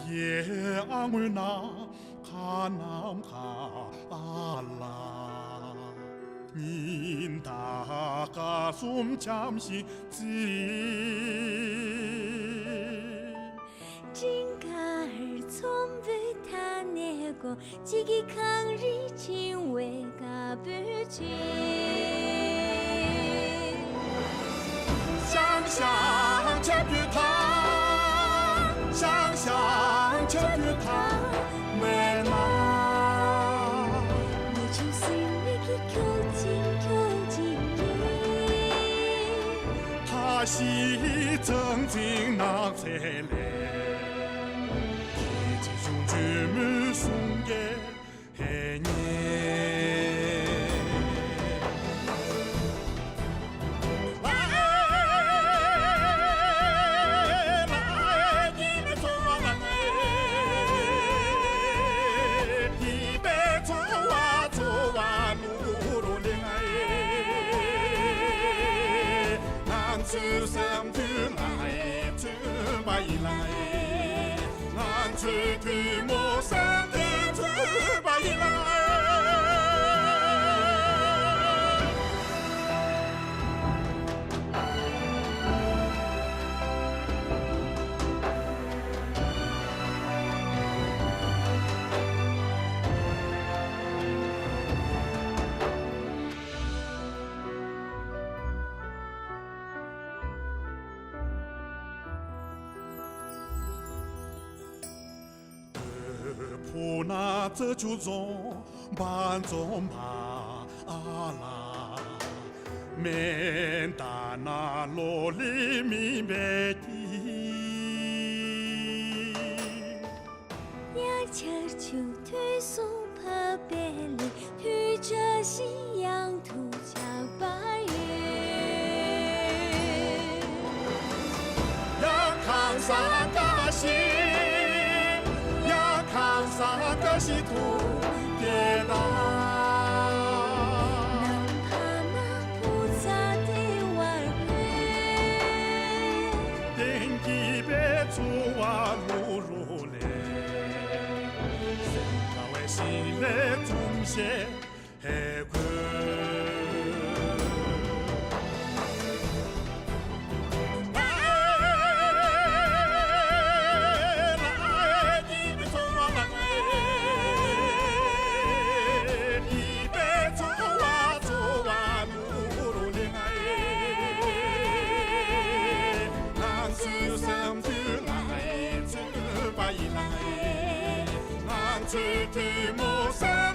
예앙을 나 가남가 알라 닌다 가숨 잠시 지金嘎儿从未他那个，自己抗日情为嘎不去。想想这句他，想想这句他，为哪？你就是那个求你，他是曾经那才来。 춤을 숨게 해니 나의 길을 좋아하네 입에 좋아 좋아 누르네 난 주삼들 나의 주바이라네 그 모습들 주바이라普那这就中班中巴阿拉，面达那罗里米贝蒂，呀这就推送怕别离，推着夕阳土桥白云，呀康萨嘎西。 萨格西土跌倒，哪怕那菩萨的晚月，天地别出啊路如嘞，人家为心来中些海关。 난 주트 모사